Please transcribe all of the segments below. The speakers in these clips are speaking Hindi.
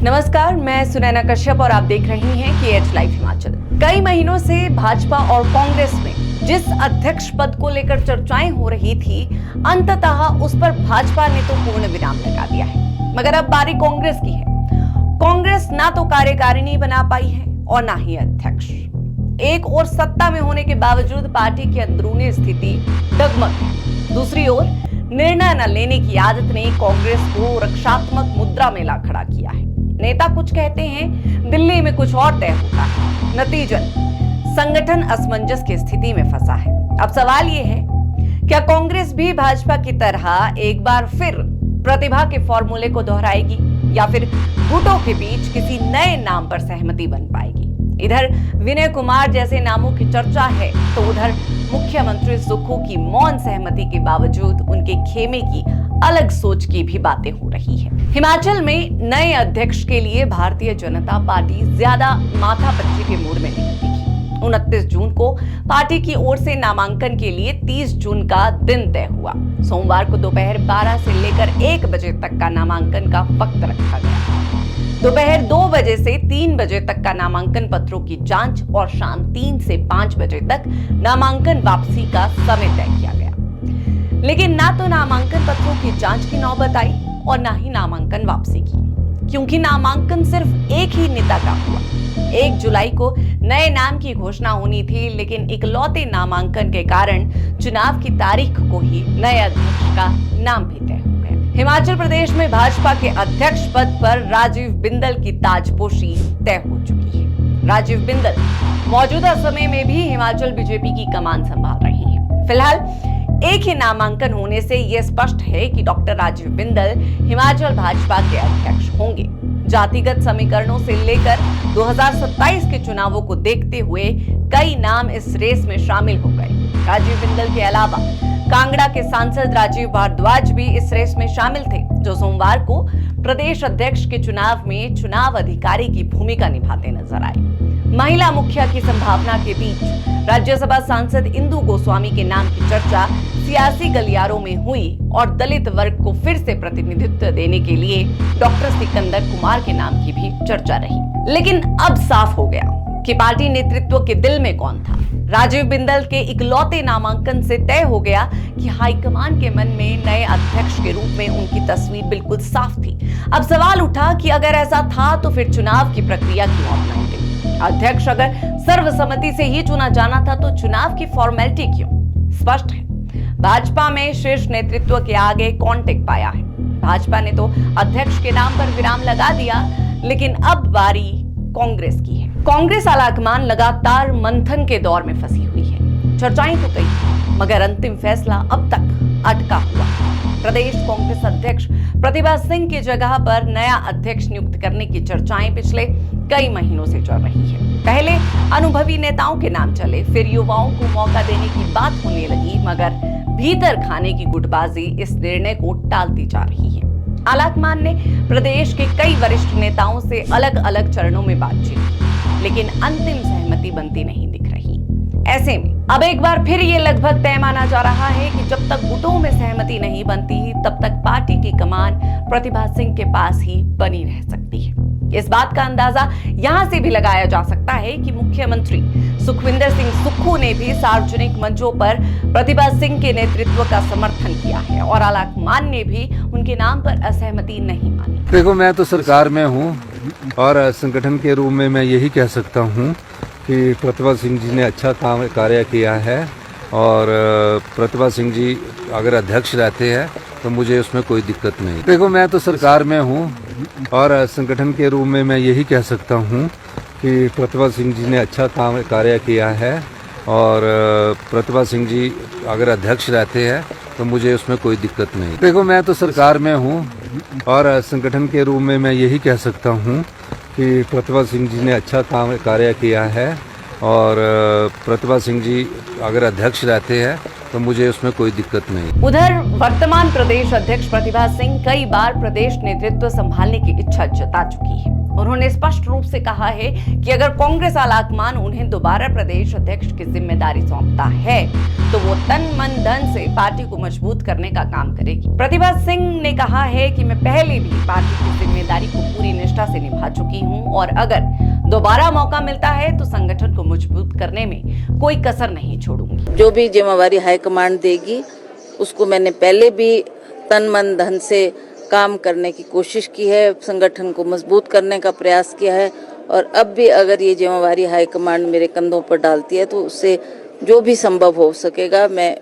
नमस्कार, मैं सुनैना कश्यप और आप देख रही हैं KH लाइव हिमाचल। कई महीनों से भाजपा और कांग्रेस में जिस अध्यक्ष पद को लेकर चर्चाएं हो रही थी, अंततः उस पर भाजपा ने तो पूर्ण विराम लगा दिया है। मगर अब बारी कांग्रेस की है। कांग्रेस ना तो कार्यकारिणी बना पाई है और ना ही अध्यक्ष। एक ओर सत्ता में होने के बावजूद पार्टी की अंदरूनी स्थिति डगमग है, दूसरी ओर निर्णय न लेने की आदत ने कांग्रेस को रक्षात्मक मुद्रा में ला खड़ा किया है। नेता कुछ कहते हैं, दिल्ली में कुछ और तय होता है। नतीजन संगठन असमंजस की स्थिति में फंसा है। अब सवाल यह है, क्या कांग्रेस भी भाजपा की तरह एक बार फिर प्रतिभा के फॉर्मूले को दोहराएगी या फिर गुटों के बीच किसी नए नाम पर सहमति बन पाएगी? इधर विनय कुमार जैसे नामों की चर्चा है, तो उधर मुख्यमंत्री सुक्खू की मौन सहमति के बावजूद उनके खेमे की अलग सोच की भी बातें हो रही है। हिमाचल में नए अध्यक्ष के लिए भारतीय जनता पार्टी ज्यादा माथापच्ची के मूड में नहीं दिखी। 29 जून को पार्टी की ओर से नामांकन के लिए 30 जून का दिन तय हुआ। सोमवार को दोपहर 12 से लेकर 1 बजे तक का नामांकन का वक्त रखा गया। दोपहर 2 बजे से 3 बजे तक का नामांकन पत्रों की जांच और शाम 3 से 5 बजे तक नामांकन वापसी का समय तय किया गया। लेकिन ना तो नामांकन पत्रों की जांच की नौबत आई और ना ही नामांकन वापसी की, क्योंकि नामांकन सिर्फ एक ही नेता का हुआ। 1 जुलाई को नए नाम की घोषणा होनी थी, लेकिन इकलौते नामांकन के कारण चुनाव की तारीख को ही नए अध्यक्ष का नाम भी तय हो गया। हिमाचल प्रदेश में भाजपा के अध्यक्ष पद पर राजीव बिंदल की ताजपोशी तय हो चुकी है। राजीव बिंदल मौजूदा समय में भी हिमाचल बीजेपी की कमान संभाल रही है। फिलहाल एक ही नामांकन होने से यह स्पष्ट है कि डॉक्टर राजीव बिंदल हिमाचल भाजपा के अध्यक्ष होंगे। जातिगत समीकरणों से लेकर 2027 के चुनावों को देखते हुए कई नाम इस रेस में शामिल हो गए। राजीव बिंदल के अलावा कांगड़ा के सांसद राजीव भारद्वाज भी इस रेस में शामिल थे, जो सोमवार को प्रदेश अध्यक्ष के चुनाव में चुनाव अधिकारी की भूमिका निभाते नजर आए। महिला मुखिया की संभावना के बीच राज्यसभा सांसद इंदु गोस्वामी के नाम की चर्चा सियासी गलियारों में हुई और दलित वर्ग को फिर से प्रतिनिधित्व देने के लिए डॉक्टर सिकंदर कुमार के नाम की भी चर्चा रही। लेकिन अब साफ हो गया कि पार्टी नेतृत्व के दिल में कौन था। राजीव बिंदल के इकलौते नामांकन से तय हो गया कि हाईकमान के मन में नए अध्यक्ष के रूप में उनकी तस्वीर बिल्कुल साफ थी। अब सवाल उठा कि अगर ऐसा था तो फिर चुनाव की प्रक्रिया क्यों अपनाई गई? अध्यक्ष अगर सर्वसम्मति से ही चुना जाना था तो चुनाव की फॉर्मेलिटी क्यों? स्पष्ट है, भाजपा में शीर्ष नेतृत्व के आगे कौन टिक पाया है। भाजपा ने तो अध्यक्ष के नाम पर विराम लगा दिया, लेकिन अब बारी कांग्रेस की है। कांग्रेस आलाकमान लगातार मंथन के दौर में फंसी हुई है। चर्चाएं तो कई, मगर अंतिम फैसला अब तक अटका हुआ। प्रदेश कांग्रेस अध्यक्ष प्रतिभा सिंह की जगह पर नया अध्यक्ष नियुक्त करने की चर्चाएं पिछले कई महीनों से चल रही है। पहले अनुभवी नेताओं के नाम चले, फिर युवाओं को मौका देने की बात होने लगी, मगर भीतर खाने की गुटबाजी इस निर्णय को टालती जा रही है। आलाकमान ने प्रदेश के कई वरिष्ठ नेताओं से अलग अलग चरणों में बातचीत की, लेकिन अंतिम सहमति बनती नहीं दिख रही। ऐसे में अब एक बार फिर ये लगभग तय माना जा रहा है कि जब तक गुटों में सहमति नहीं बनती, तब तक पार्टी की कमान प्रतिभा सिंह के पास ही बनी रह सकती है। इस बात का अंदाजा यहां से भी लगाया जा सकता है कि मुख्यमंत्री सुखविंदर सिंह सुक्खू ने भी सार्वजनिक मंचों पर प्रतिभा सिंह के नेतृत्व का समर्थन किया है और आलाकमान ने भी उनके नाम पर असहमति नहीं मानी। देखो, मैं तो सरकार में हूँ और संगठन के रूप में मैं यही कह सकता हूँ कि प्रतिभा सिंह जी ने अच्छा कार्य किया है और प्रतिभा सिंह जी अगर अध्यक्ष रहते हैं तो मुझे उसमें कोई दिक्कत नहीं। देखो, मैं तो सरकार में हूँ और संगठन के रूप में मैं यही कह सकता हूँ कि प्रतिभा सिंह जी ने अच्छा कार्य किया है और प्रतिभा सिंह जी अगर अध्यक्ष रहते हैं तो मुझे उसमें कोई दिक्कत नहीं। देखो, मैं तो सरकार में हूँ और संगठन के रूप में मैं यही कह सकता हूँ कि प्रतिभा सिंह जी ने अच्छा कार्य किया है और प्रतिभा सिंह जी अगर अध्यक्ष रहते हैं तो मुझे उसमें कोई दिक्कत नहीं। उधर वर्तमान प्रदेश अध्यक्ष प्रतिभा सिंह कई बार प्रदेश नेतृत्व संभालने की इच्छा जता चुकी है। उन्होंने स्पष्ट रूप से कहा है कि अगर कांग्रेस आलाकमान उन्हें दोबारा प्रदेश अध्यक्ष की जिम्मेदारी सौंपता है तो वो तन मन धन से पार्टी को मजबूत करने का काम करेगी। प्रतिभा सिंह ने कहा है कि मैं पहले भी पार्टी की जिम्मेदारी को पूरी निष्ठा निष्ठा से निभा चुकी हूं और अगर दोबारा मौका मिलता है तो संगठन को मजबूत करने में कोई कसर नहीं छोड़ूंगी। जो भी जिम्मेवारी हाईकमांड देगी उसको मैंने पहले भी तन मन धन से काम करने की कोशिश की है, संगठन को मजबूत करने का प्रयास किया है और अब भी अगर ये जिम्मेवारी हाईकमांड मेरे कंधों पर डालती है तो उससे जो भी संभव हो सकेगा मैं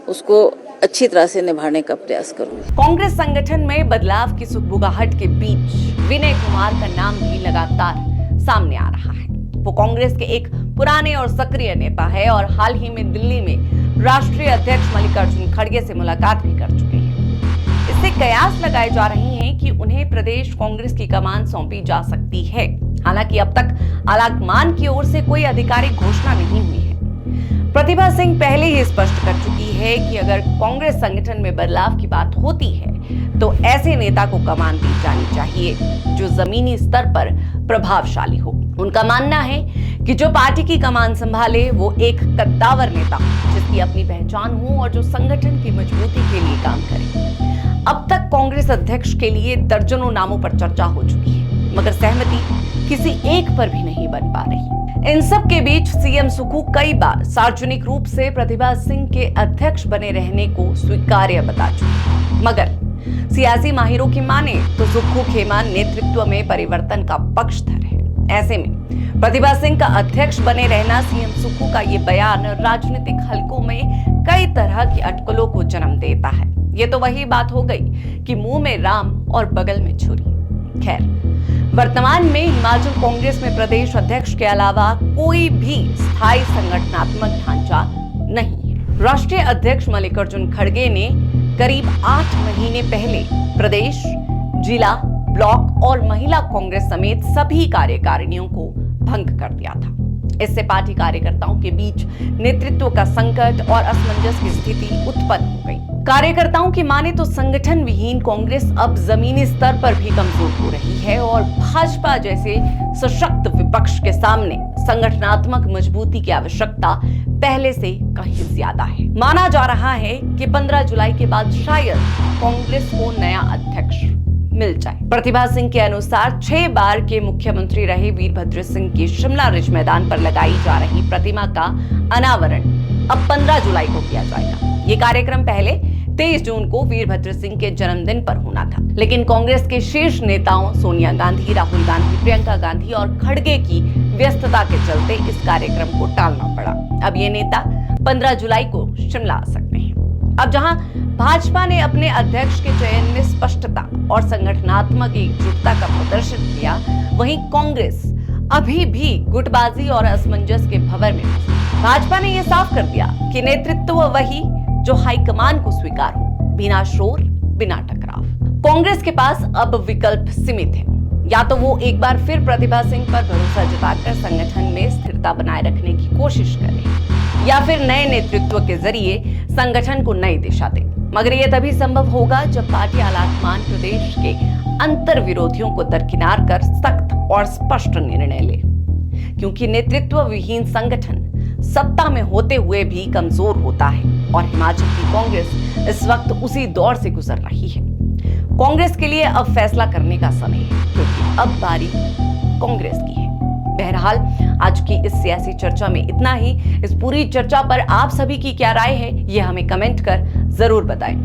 उसको अच्छी तरह से निभाने का प्रयास करूंगी। कांग्रेस संगठन में बदलाव की सुगबुगाहट के बीच विनय कुमार का नाम भी लगातार सामने आ रहा है। वो कांग्रेस के एक पुराने और सक्रिय नेता है और हाल ही में दिल्ली में राष्ट्रीय अध्यक्ष मल्लिकार्जुन खड़गे से मुलाकात भी कर चुके हैं। इससे कयास लगाए जा रहे हैं कि उन्हें प्रदेश कांग्रेस की कमान सौंपी जा सकती है। हालांकि अब तक आलाकमान की ओर से कोई आधिकारिक घोषणा नहीं हुई है। प्रतिभा सिंह पहले ही स्पष्ट कर चुकी है कि अगर कांग्रेस संगठन में बदलाव की बात होती है तो ऐसे नेता को कमान दी जानी चाहिए जो जमीनी स्तर पर प्रभावशाली हो। उनका मानना है कि जो पार्टी की कमान संभाले वो एक कद्दावर नेता हो जिसकी अपनी पहचान हो और जो संगठन की मजबूती के लिए काम करे। अब तक कांग्रेस अध्यक्ष के लिए दर्जनों नामों पर चर्चा हो चुकी है मगर सहमति किसी एक पर भी नहीं बन पा रही। इन सब के बीच सीएम सुक्खू कई बार सार्वजनिक रूप से प्रतिभा सिंह के अध्यक्ष बने रहने को स्वीकार्य बता चुके हैं मगर सियासी माहिरों की माने तो सुक्खू खेमा नेतृत्व में परिवर्तन का पक्षधर है। ऐसे में प्रतिभा सिंह का अध्यक्ष बने रहना सीएम सुक्खू का ये बयान राजनीतिक हलकों में कई तरह की अटकलों को जन्म देता है। ये तो वही बात हो गई कि मुंह में राम और बगल में छुरी। खैर, वर्तमान में हिमाचल कांग्रेस में प्रदेश अध्यक्ष के अलावा कोई भी स्थायी संगठनात्मक ढांचा नहीं है। राष्ट्रीय अध्यक्ष मल्लिकार्जुन खड़गे ने करीब 8 महीने पहले प्रदेश, जिला, ब्लॉक और महिला कांग्रेस समेत सभी कार्यकारिणियों को भंग कर दिया था। इससे पार्टी कार्यकर्ताओं के बीच नेतृत्व का संकट और असमंजस की स्थिति उत्पन्न हो गई। कार्यकर्ताओं की माने तो संगठन विहीन कांग्रेस अब जमीनी स्तर पर भी कमजोर हो रही है और भाजपा जैसे सशक्त विपक्ष के सामने संगठनात्मक मजबूती की आवश्यकता पहले से कहीं ज्यादा है। माना जा रहा है कि 15 जुलाई के बाद शायद कांग्रेस को नया अध्यक्ष मिल जाए। प्रतिभा सिंह के अनुसार 6 बार के मुख्यमंत्री रहे वीरभद्र सिंह की शिमला रिज मैदान पर लगाई जा रही प्रतिमा का अनावरण अब 15 जुलाई को किया जाएगा। ये कार्यक्रम पहले 23 जून को वीरभद्र सिंह के जन्मदिन पर होना था, लेकिन कांग्रेस के शीर्ष नेताओं सोनिया गांधी, राहुल गांधी, प्रियंका गांधी और खड़गे की व्यस्तता के चलते इस कार्यक्रम को टालना पड़ा। अब ये नेता 15 जुलाई को शिमला आ सकते हैं। अब जहां भाजपा ने अपने अध्यक्ष के चयन में स्पष्टता और संगठनात्मक एकजुटता का प्रदर्शन किया, वहीं कांग्रेस अभी भी गुटबाजी और असमंजस के भंवर में है। भाजपा ने यह साफ कर दिया कि नेतृत्व वही जो हाईकमान को स्वीकार हो, बिना शोर, बिना टकराव। कांग्रेस के पास अब विकल्प सीमित है। या तो वो एक बार फिर प्रतिभा सिंह पर भरोसा जताकर संगठन में स्थिरता बनाए रखने की कोशिश करे या फिर नए नेतृत्व के जरिए संगठन को नई दिशा दे। मगर यह तभी संभव होगा जब पार्टी आलाकमान प्रदेश के अंतर विरोधियों को दरकिनार कर सख्त और स्पष्ट निर्णय ले, क्योंकि नेतृत्व विहीन संगठन सत्ता में होते हुए भी कमजोर होता है और हिमाचल की कांग्रेस इस वक्त उसी दौर से गुजर रही है। कांग्रेस के लिए अब फैसला करने का समय है, क्योंकि अब बारी कांग्रेस की है। बहरहाल आज की इस सियासी चर्चा में इतना ही। इस पूरी चर्चा पर आप सभी की क्या राय है, ये हमें कमेंट कर जरूर बताएं।